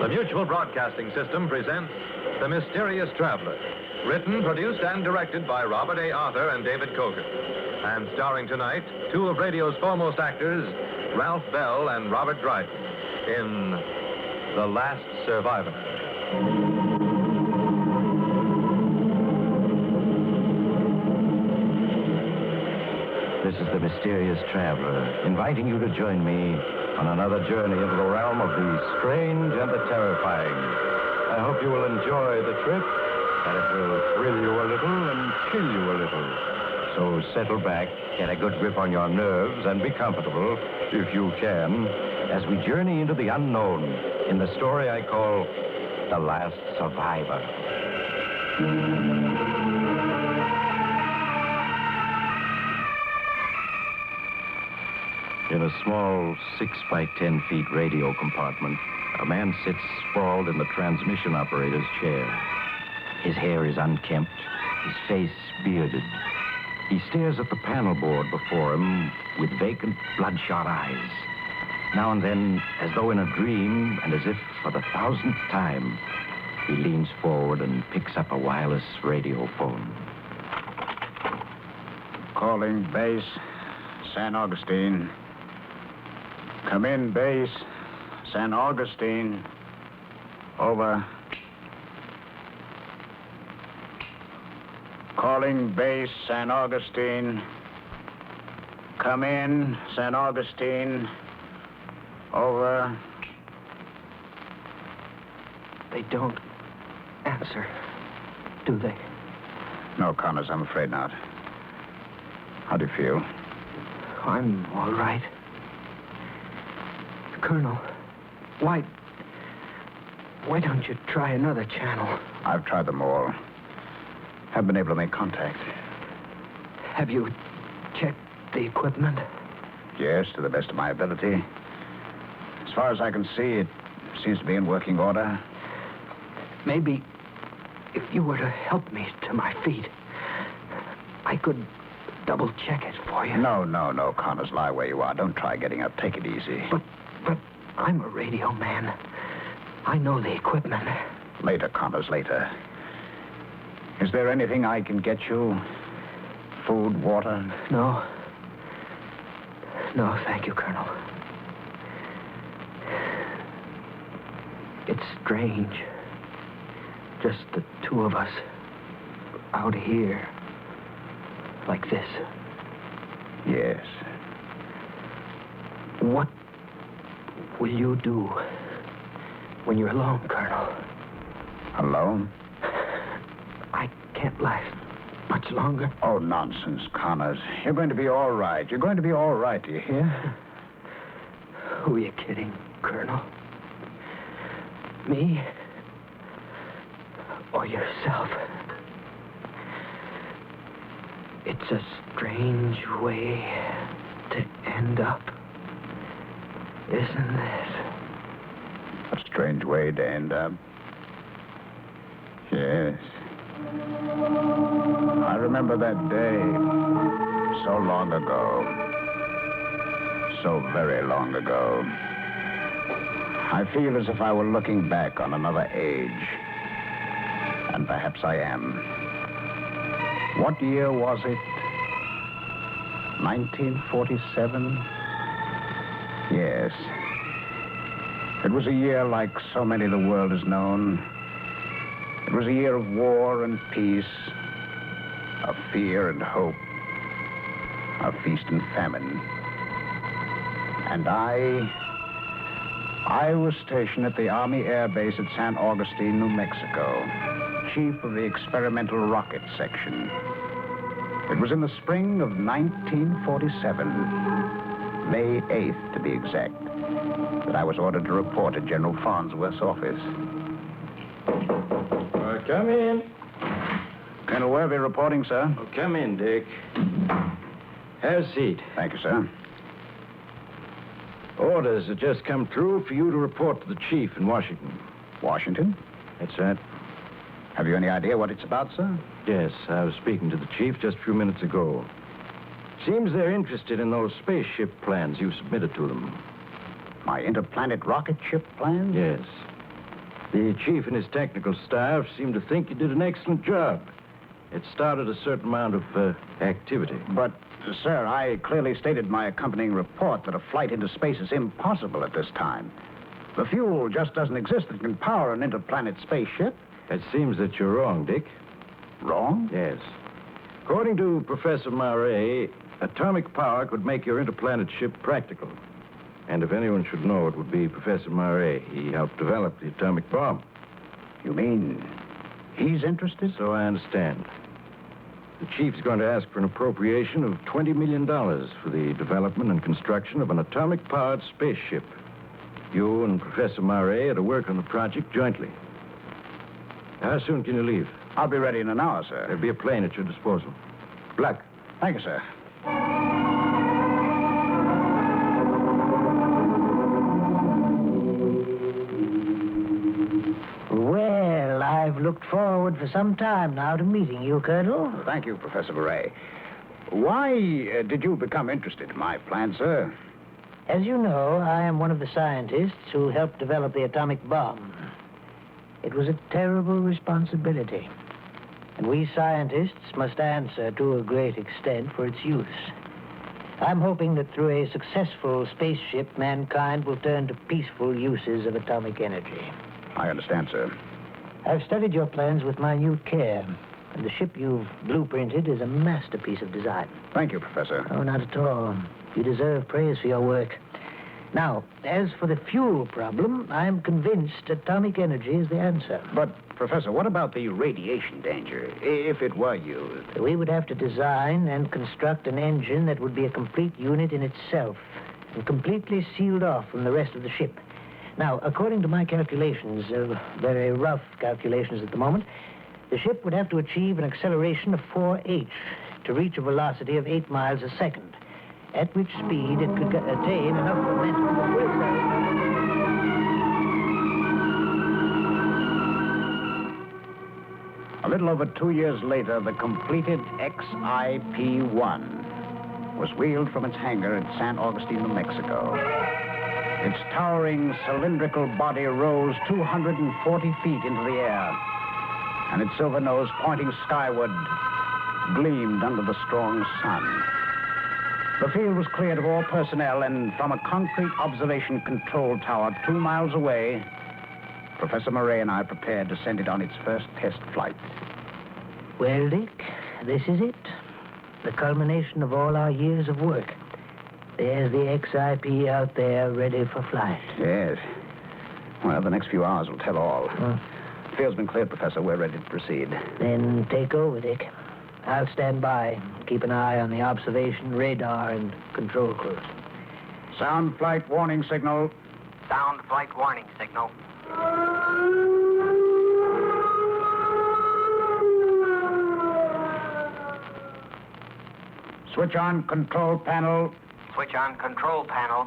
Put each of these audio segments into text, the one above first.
The Mutual Broadcasting System presents The Mysterious Traveler, written, produced, and directed by Robert A. Arthur and David Kogan. And starring tonight, two of radio's foremost actors, Ralph Bell and Robert Dryden, in The Last Survivor. This is the Mysterious Traveler, inviting you to join me on another journey into the realm of the strange and the terrifying. I hope you will enjoy the trip, that it will thrill you a little and chill you a little. So settle back, get a good grip on your nerves, and be comfortable, if you can, as we journey into the unknown in the story I call The Last Survivor. In a small 6 by 10 feet radio compartment, a man sits sprawled in the transmission operator's chair. His hair is unkempt, his face bearded. He stares at the panel board before him with vacant, bloodshot eyes. Now and then, as though in a dream, and as if for the 1000th time, he leans forward and picks up a wireless radio phone. Calling base, San Augustine. Come in, base, San Augustine. Over. Calling base, San Augustine. Come in, San Augustine. Over. They don't answer, do they? No, Connors, I'm afraid not. How do you feel? I'm all right. Colonel, why don't you try another channel? I've tried them all. Haven't been able to make contact. Have you checked the equipment? Yes, to the best of my ability. As far as I can see, it seems to be in working order. Maybe if you were to help me to my feet, I could double-check it for you. No, Connors, lie where you are. Don't try getting up. Take it easy. But I'm a radio man. I know the equipment. Later, Connors, later. Is there anything I can get you? Food, water? No, thank you, Colonel. It's strange. Just the two of us out here like this. Yes. What will you do when you're alone, Colonel? Alone? I can't last much longer. Oh, nonsense, Connors. You're going to be all right. You're going to be all right, do you hear? Who are you kidding, Colonel? Me? Or yourself? It's a strange way to end up, isn't it? A strange way to end up. Yes. I remember that day so long ago. So very long ago. I feel as if I were looking back on another age. And perhaps I am. What year was it? 1947? Yes. It was a year like so many the world has known. It was a year of war and peace, of fear and hope, of feast and famine. And I was stationed at the Army Air Base at San Augustine, New Mexico, chief of the experimental rocket section. It was in the spring of 1947, May 8th to be exact, that I was ordered to report at General Farnsworth's office. Come in. Colonel Worthy reporting, sir. Oh, come in, Dick. Have a seat. Thank you, sir. Orders have just come through for you to report to the chief in Washington. Washington? That's right. Have you any idea what it's about, sir? Yes, I was speaking to the chief just a few minutes ago. Seems they're interested in those spaceship plans you submitted to them. My interplanet rocket ship plan? Yes. The chief and his technical staff seem to think you did an excellent job. It started a certain amount of activity. But, sir, I clearly stated in my accompanying report that a flight into space is impossible at this time. The fuel just doesn't exist that can power an interplanet spaceship. It seems that you're wrong, Dick. Wrong? Yes. According to Professor Murray, atomic power could make your interplanet ship practical. And if anyone should know, it would be Professor Murray. He helped develop the atomic bomb. You mean he's interested? So I understand. The chief's going to ask for an appropriation of $20 million for the development and construction of an atomic-powered spaceship. You and Professor Murray are to work on the project jointly. How soon can you leave? I'll be ready in an hour, sir. There'll be a plane at your disposal. Good luck. Thank you, sir. Well, I've looked forward for some time now to meeting you, Colonel. Thank you, Professor Murray. Why did you become interested in my plan, sir? As you know, I am one of the scientists who helped develop the atomic bomb. It was a terrible responsibility, and we scientists must answer to a great extent for its use. I'm hoping that through a successful spaceship, mankind will turn to peaceful uses of atomic energy. I understand, sir. I've studied your plans with minute care, and the ship you've blueprinted is a masterpiece of design. Thank you, Professor. Oh, not at all. You deserve praise for your work. Now, as for the fuel problem, I'm convinced atomic energy is the answer. But, Professor, what about the radiation danger, if it were used? We would have to design and construct an engine that would be a complete unit in itself and completely sealed off from the rest of the ship. Now, according to my calculations, very rough calculations at the moment, the ship would have to achieve an acceleration of 4h to reach a velocity of 8 miles a second, at which speed it could attain enough momentum to A little over 2 years later, the completed XIP-1 was wheeled from its hangar at San Augustine, New Mexico. Its towering cylindrical body rose 240 feet into the air, and its silver nose, pointing skyward, gleamed under the strong sun. The field was cleared of all personnel, and from a concrete observation control tower 2 miles away, Professor Murray and I prepared to send it on its first test flight. Well, Dick, this is it. The culmination of all our years of work. There's the XIP out there ready for flight. Yes. Well, the next few hours will tell all. The field's been cleared, Professor. We're ready to proceed. Then take over, Dick. I'll stand by. Keep an eye on the observation, radar, and control crews. Sound flight warning signal. Sound flight warning signal. Switch on control panel. Switch on control panel.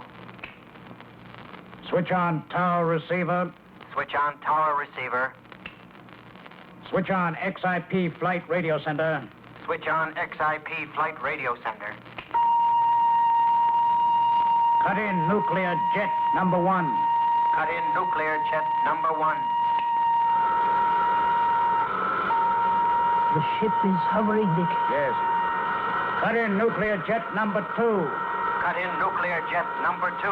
Switch on tower receiver. Switch on tower receiver. Switch on XIP flight radio center. Switch on XIP flight radio center. Cut in nuclear jet number 1. Cut in nuclear jet number 1. The ship is hovering, Dick. Yes. Cut in nuclear jet number 2. Cut in nuclear jet number 2.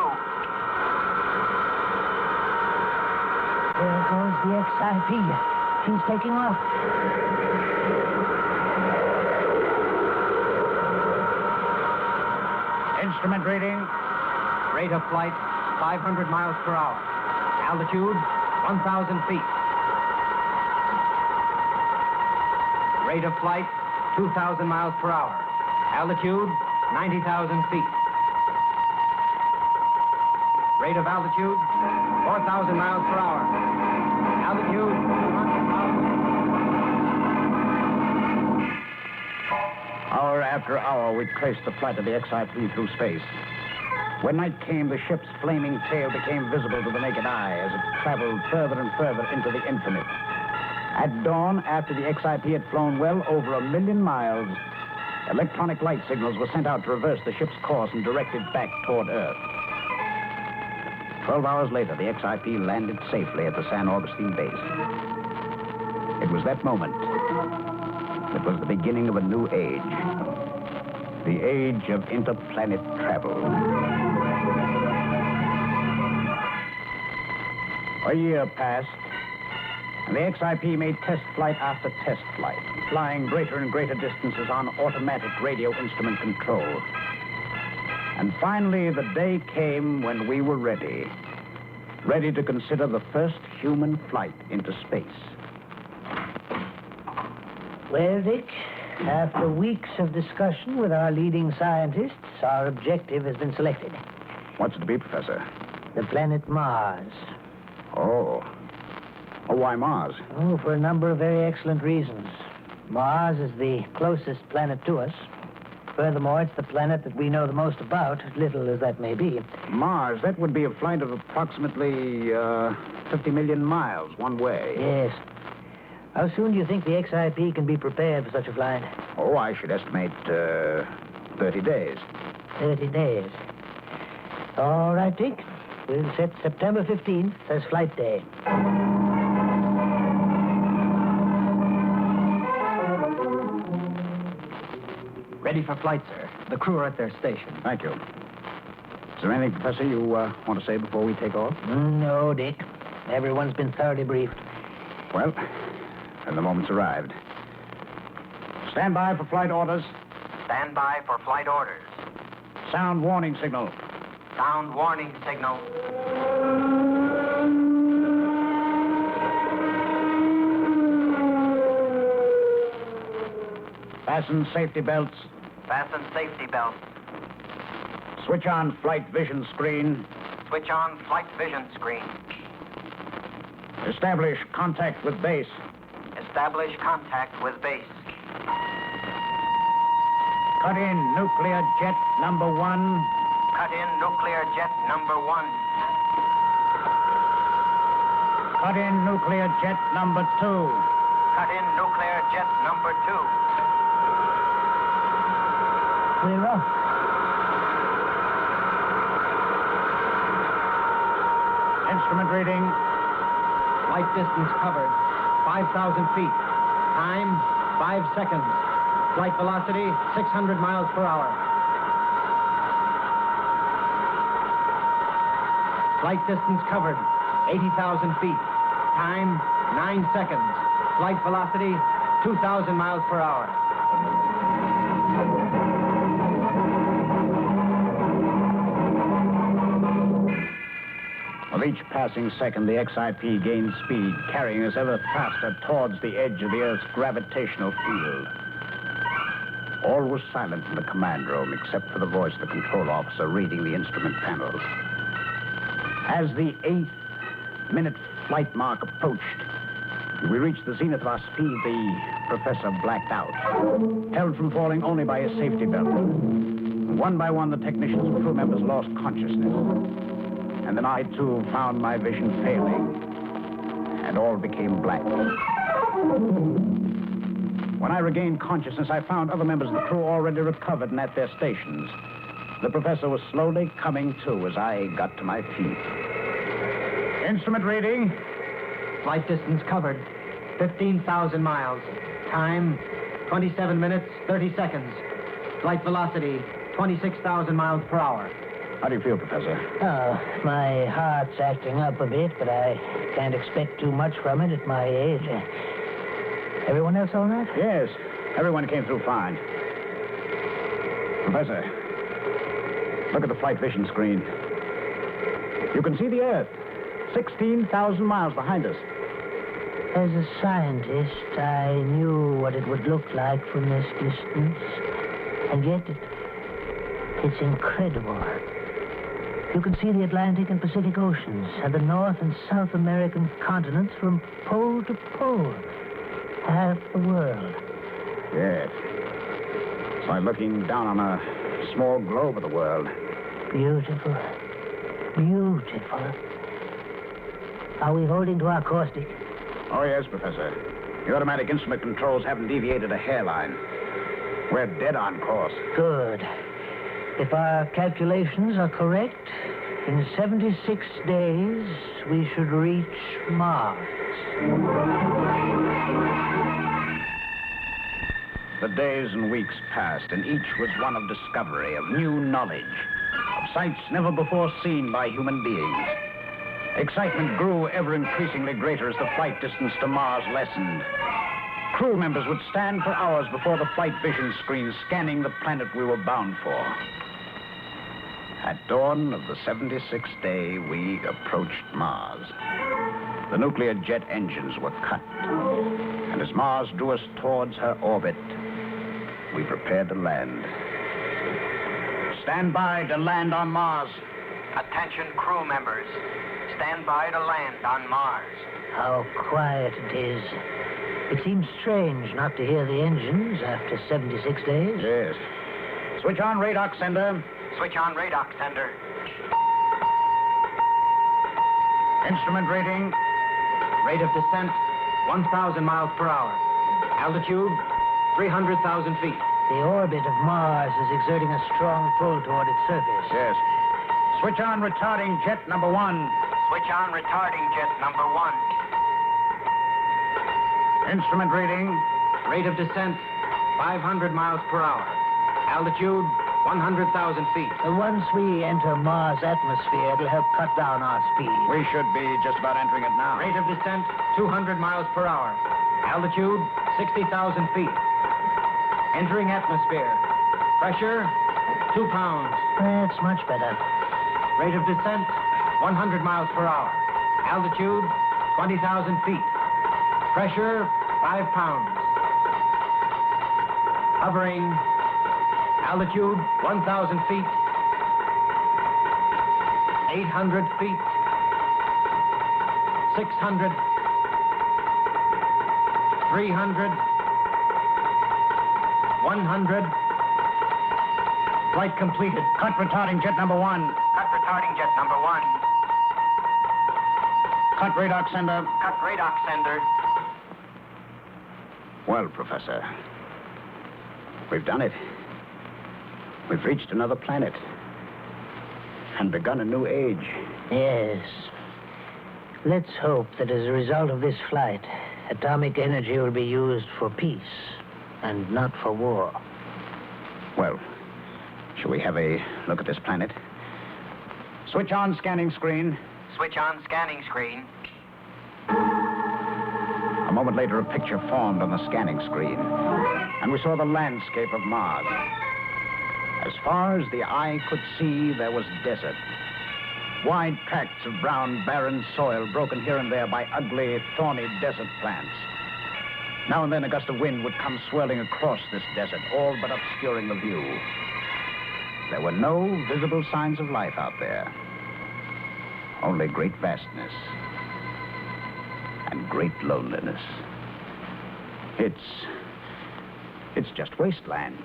There goes the XIP. She's taking off. Instrument reading. Rate of flight, 500 miles per hour. Altitude, 1,000 feet. Rate of flight, 2,000 miles per hour. Altitude, 90,000 feet. Rate of altitude, 4,000 miles per hour. Altitude, 200,000. Hour after hour, we traced the flight of the XIP through space. When night came, the ship's flaming tail became visible to the naked eye as it traveled further and further into the infinite. At dawn, after the XIP had flown well over 1 million miles, electronic light signals were sent out to reverse the ship's course and direct it back toward Earth. 12 hours later, the XIP landed safely at the San Augustine base. It was that moment that was the beginning of a new age. The age of interplanet travel. A year passed, and the XIP made test flight after test flight, flying greater and greater distances on automatic radio instrument control. And finally, the day came when we were ready to consider the first human flight into space. Well, Dick, after weeks of discussion with our leading scientists, our objective has been selected. What's it to be, Professor? The planet Mars. Oh, why Mars? Oh, for a number of very excellent reasons. Mars is the closest planet to us. Furthermore, it's the planet that we know the most about, little as that may be. Mars, that would be a flight of approximately 50 million miles one way. Yes. How soon do you think the XIP can be prepared for such a flight? Oh, I should estimate 30 days. 30 days. All right, Dick. We'll set September 15th as flight day. Ready for flight, sir. The crew are at their station. Thank you. Is there anything, Professor, you want to say before we take off? No, Dick. Everyone's been thoroughly briefed. Well, then the moment's arrived. Stand by for flight orders. Stand by for flight orders. Sound warning signal. Sound warning signal. Fasten safety belts. Fasten safety belts. Switch on flight vision screen. Switch on flight vision screen. Establish contact with base. Establish contact with base. Cut in nuclear jet number 1. Cut in nuclear jet number 1. Cut in nuclear jet number 2. Cut in nuclear jet number 2. We're off. Instrument reading. Flight distance covered, 5,000 feet. Time, 5 seconds. Flight velocity, 600 miles per hour. Flight distance covered, 80,000 feet. Time, 9 seconds. Flight velocity, 2,000 miles per hour. With each passing second, the XIP gained speed, carrying us ever faster towards the edge of the Earth's gravitational field. All was silent in the command room, except for the voice of the control officer reading the instrument panels. As the 8-minute flight mark approached, we reached the zenith of our speed, the professor blacked out, held from falling only by his safety belt. One by one, the technicians and crew members lost consciousness. And then I, too, found my vision failing, and all became black. When I regained consciousness, I found other members of the crew already recovered and at their stations. The professor was slowly coming to as I got to my feet. Instrument reading. Flight distance covered, 15,000 miles. Time, 27 minutes, 30 seconds. Flight velocity, 26,000 miles per hour. How do you feel, Professor? Oh, my heart's acting up a bit, but I can't expect too much from it at my age. Everyone else all right? Yes, everyone came through fine. Professor, look at the flight vision screen. You can see the Earth, 16,000 miles behind us. As a scientist, I knew what it would look like from this distance. And yet, it's incredible. You can see the Atlantic and Pacific Oceans and the North and South American continents from pole to pole. Half the world. Yes. It's like looking down on a small globe of the world. Beautiful. Beautiful. Are we holding to our course, Dick? Oh, yes, Professor. The automatic instrument controls haven't deviated a hairline. We're dead on course. Good. If our calculations are correct, in 76 days, we should reach Mars. The days and weeks passed, and each was one of discovery, of new knowledge, of sights never before seen by human beings. Excitement grew ever increasingly greater as the flight distance to Mars lessened. Crew members would stand for hours before the flight vision screen, scanning the planet we were bound for. At dawn of the 76th day, we approached Mars. The nuclear jet engines were cut, and as Mars drew us towards her orbit, we prepared to land. Stand by to land on Mars. Attention crew members. Stand by to land on Mars. How quiet it is. It seems strange not to hear the engines after 76 days. Yes. Switch on radar sender. Switch on radar sender. Instrument rating. Rate of descent, 1,000 miles per hour. Altitude, 300,000 feet. The orbit of Mars is exerting a strong pull toward its surface. Yes. Switch on retarding jet number 1. Switch on retarding jet number 1. Instrument rating. Rate of descent, 500 miles per hour. Altitude, 100,000 feet. Once we enter Mars' atmosphere, it'll help cut down our speed. We should be just about entering it now. Rate of descent, 200 miles per hour. Altitude, 60,000 feet. Entering atmosphere. Pressure, 2 pounds. That's much better. Rate of descent, 100 miles per hour. Altitude, 20,000 feet. Pressure, 5 pounds. Hovering. Altitude, 1,000 feet. 800 feet. 600. 300. 100. Flight completed. Cut retarding jet number 1. Cut retarding jet number 1. Cut radar sender. Cut radar sender. Well, Professor, we've done it. We've reached another planet and begun a new age. Yes. Let's hope that as a result of this flight, atomic energy will be used for peace and not for war. Well, shall we have a look at this planet? Switch on scanning screen. Switch on scanning screen. A moment later, a picture formed on the scanning screen, and we saw the landscape of Mars. As far as the eye could see, there was desert. Wide tracts of brown, barren soil, broken here and there by ugly, thorny desert plants. Now and then a gust of wind would come swirling across this desert, all but obscuring the view. There were no visible signs of life out there. Only great vastness and great loneliness. It's just wasteland.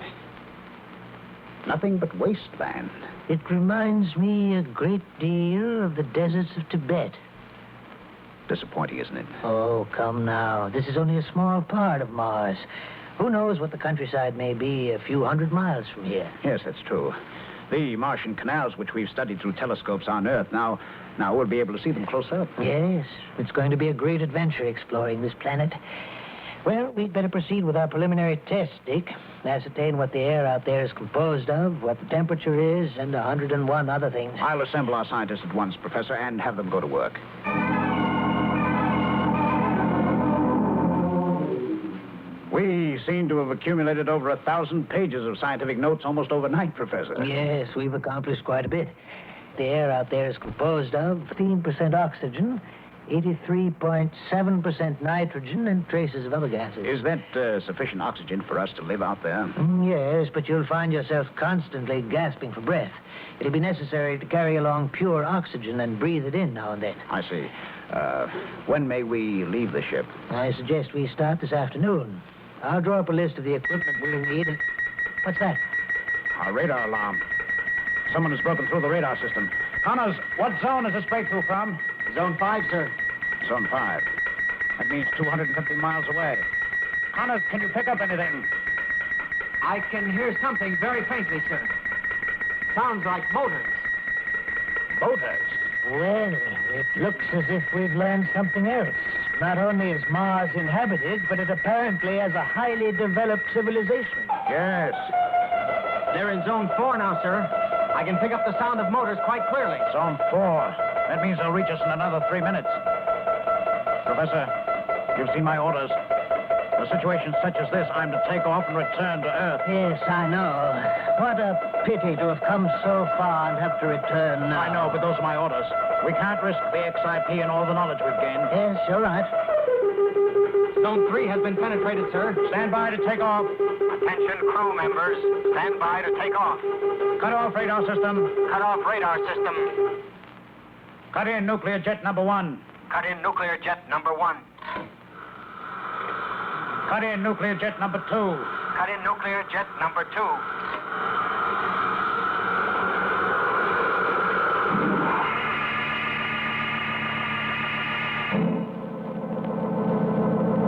Nothing but wasteland. It reminds me a great deal of the deserts of Tibet. Disappointing, isn't it? Oh, come now. This is only a small part of Mars. Who knows what the countryside may be a few hundred miles from here? Yes, that's true. The Martian canals, which we've studied through telescopes on Earth, now we'll be able to see them close up. Yes, it's going to be a great adventure exploring this planet. Well, we'd better proceed with our preliminary test, Dick. Ascertain what the air out there is composed of, what the temperature is, and 101 other things. I'll assemble our scientists at once, Professor, and have them go to work. We seem to have accumulated over 1,000 pages of scientific notes almost overnight, Professor. Yes, we've accomplished quite a bit. The air out there is composed of 15% oxygen, 83.7% nitrogen, and traces of other gases. Is that sufficient oxygen for us to live out there? Yes, but you'll find yourself constantly gasping for breath. It'll be necessary to carry along pure oxygen and breathe it in now and then. I see. When may we leave the ship? I suggest we start this afternoon. I'll draw up a list of the equipment we'll need. What's that? Our radar alarm. Someone has broken through the radar system. Connors, what zone is this breakthrough from? Zone 5, sir. Zone 5. That means 250 miles away. Connors, can you pick up anything? I can hear something very faintly, sir. Sounds like motors. Motors? Well, it looks as if we've learned something else. Not only is Mars inhabited, but it apparently has a highly developed civilization. Yes. They're in Zone 4 now, sir. I can pick up the sound of motors quite clearly. Zone 4. That means they'll reach us in another 3 minutes. Professor, you've seen my orders. In a situation such as this, I'm to take off and return to Earth. Yes, I know. What a pity to have come so far and have to return now. I know, but those are my orders. We can't risk the XIP and all the knowledge we've gained. Yes, you're right. Zone 3 has been penetrated, sir. Stand by to take off. Attention crew members. Stand by to take off. Cut off radar system. Cut off radar system. Cut in nuclear jet number 1. Cut in nuclear jet number 1. Cut in nuclear jet number 2. Cut in nuclear jet number 2.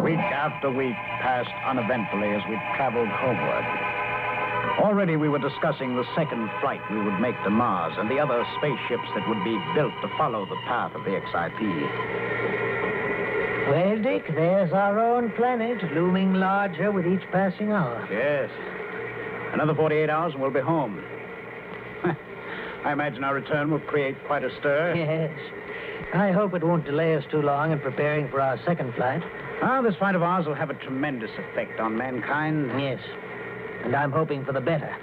Week after week passed uneventfully as we traveled homeward. Already we were discussing the second flight we would make to Mars and the other spaceships that would be built to follow the path of the XIP. Well, Dick, there's our own planet, looming larger with each passing hour. Yes. Another 48 hours and we'll be home. I imagine our return will create quite a stir. Yes. I hope it won't delay us too long in preparing for our second flight. Ah, this flight of ours will have a tremendous effect on mankind. Yes. And I'm hoping for the better.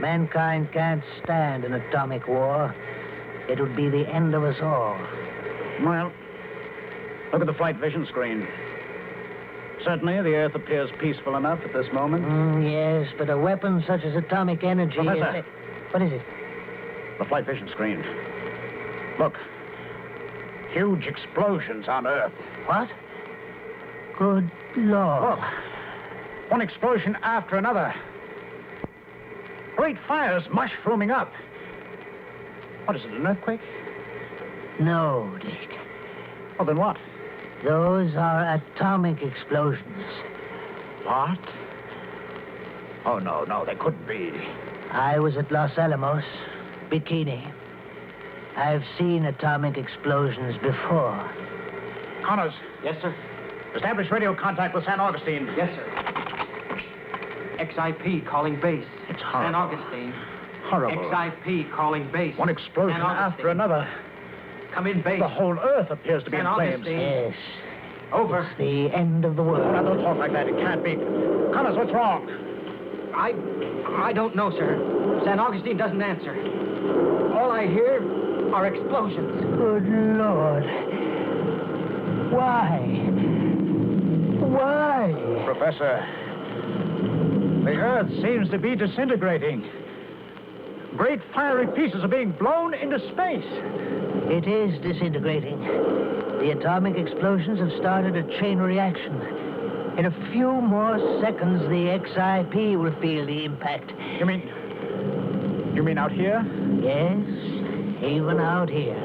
Mankind can't stand an atomic war. It would be the end of us all. Well, look at the flight vision screen. Certainly, the Earth appears peaceful enough at this moment. Yes, but a weapon such as atomic energy... Professor. What is it? The flight vision screen. Look. Huge explosions on Earth. What? Good Lord. Look. One explosion after another. Great fires mushrooming up. What is it, an earthquake? No, Dick. Oh, then what? Those are atomic explosions. What? Oh, no, they couldn't be. I was at Los Alamos, Bikini. I've seen atomic explosions before. Connors, Yes, sir. establish radio contact with San Augustine. Yes, sir. XIP calling base. It's horrible. San Augustine. Horrible. XIP calling base. One explosion San Augustine. after another. Come in, base. The whole Earth appears to be San in flames. Augustine. Yes. Over. It's the end of the world. Now, don't talk like that. It can't be. Connors, what's wrong? I don't know, sir. San Augustine doesn't answer. All I hear are explosions. Good Lord. Why? Professor, the Earth seems to be disintegrating. Great fiery pieces are being blown into space. It is disintegrating. The atomic explosions have started a chain reaction. In a few more seconds, the XIP will feel the impact. You mean out here? Yes, even out here.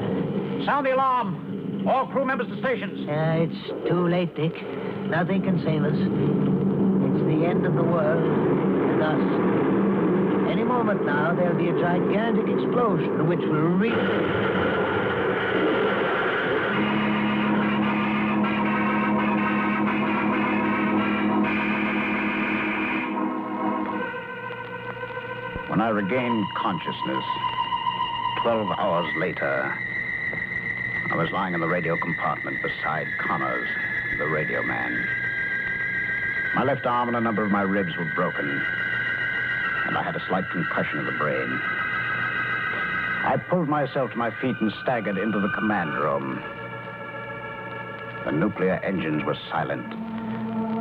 Sound the alarm. All crew members to stations. It's too late, Dick. Nothing can save us. It's the end of the world and us. Any moment now, there'll be a gigantic explosion which will When I regained consciousness, 12 hours later, I was lying in the radio compartment beside Connors, the radio man. My left arm and a number of my ribs were broken, and I had a slight concussion of the brain. I pulled myself to my feet and staggered into the command room. The nuclear engines were silent.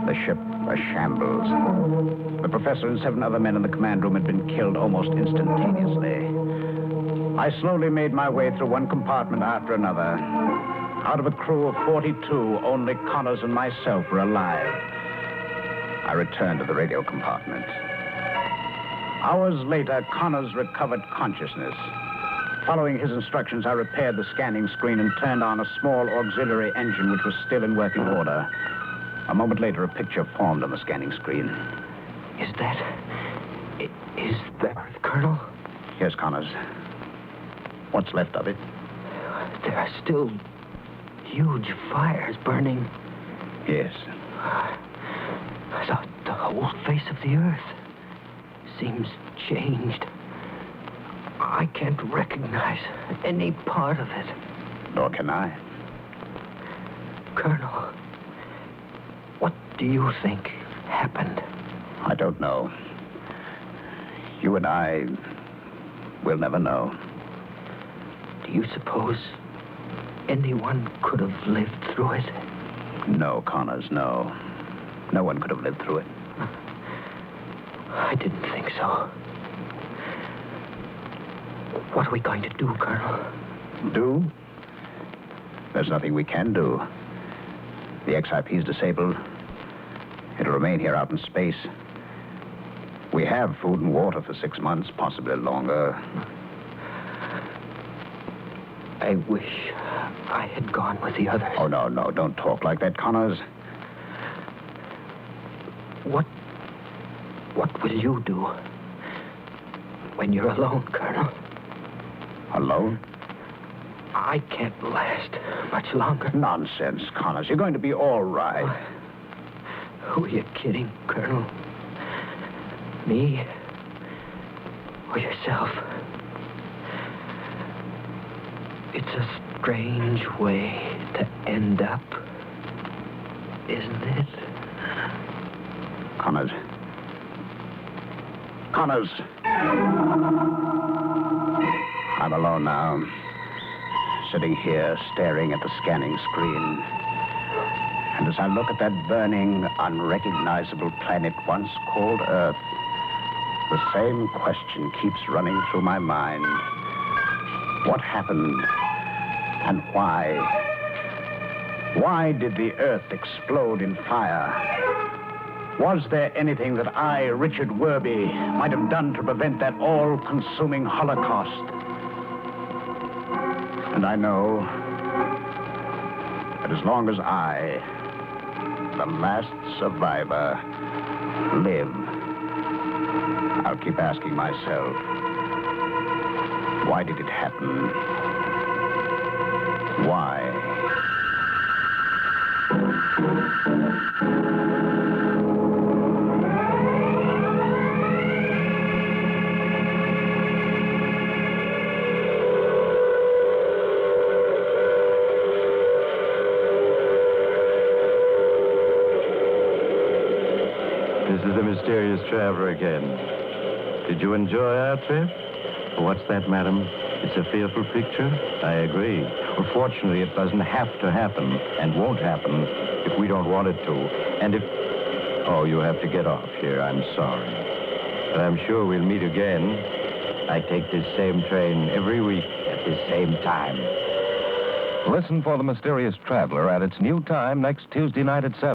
The ship a shambles. The professor and 7 other men in the command room had been killed almost instantaneously. I slowly made my way through one compartment after another. Out of a crew of 42, only Connors and myself were alive. I returned to the radio compartment. Hours later, Connors recovered consciousness. Following his instructions, I repaired the scanning screen and turned on a small auxiliary engine which was still in working order. A moment later, a picture formed on the scanning screen. Is that Earth, Colonel? Yes, Connors. What's left of it? There are still huge fires burning. Yes. The whole face of the earth seems changed. I can't recognize any part of it. Nor can I. Colonel, what do you think happened? I don't know. You and I will never know. Do you suppose anyone could have lived through it? No, Connors, no. No one could have lived through it. I didn't think so. What are we going to do, Colonel? Do? There's nothing we can do. The XIP's disabled. It'll remain here out in space. We have food and water for 6 months, possibly longer. I wish I had gone with the others. Oh, no, don't talk like that, Connors. What will you do when you're alone, Colonel? Alone? I can't last much longer. Nonsense, Connors. You're going to be all right. Who are you kidding, Colonel? Me? Or yourself? It's a strange way to end up, isn't it? Connors. Connors. I'm alone now. Sitting here, staring at the scanning screen. And as I look at that burning, unrecognizable planet once called Earth, the same question keeps running through my mind. What happened? And why? Why did the Earth explode in fire? Was there anything that I, Richard Werby, might have done to prevent that all-consuming Holocaust? And I know that as long as I, the last survivor, live, I'll keep asking myself, why did it happen? Why? This is the mysterious traveler again. Did you enjoy our trip? What's that, madam? It's a fearful picture? I agree. Well, fortunately, it doesn't have to happen and won't happen if we don't want it to. And if... Oh, you have to get off here. I'm sorry. But I'm sure we'll meet again. I take this same train every week at this same time. Listen for The Mysterious Traveler at its new time next Tuesday night at 7.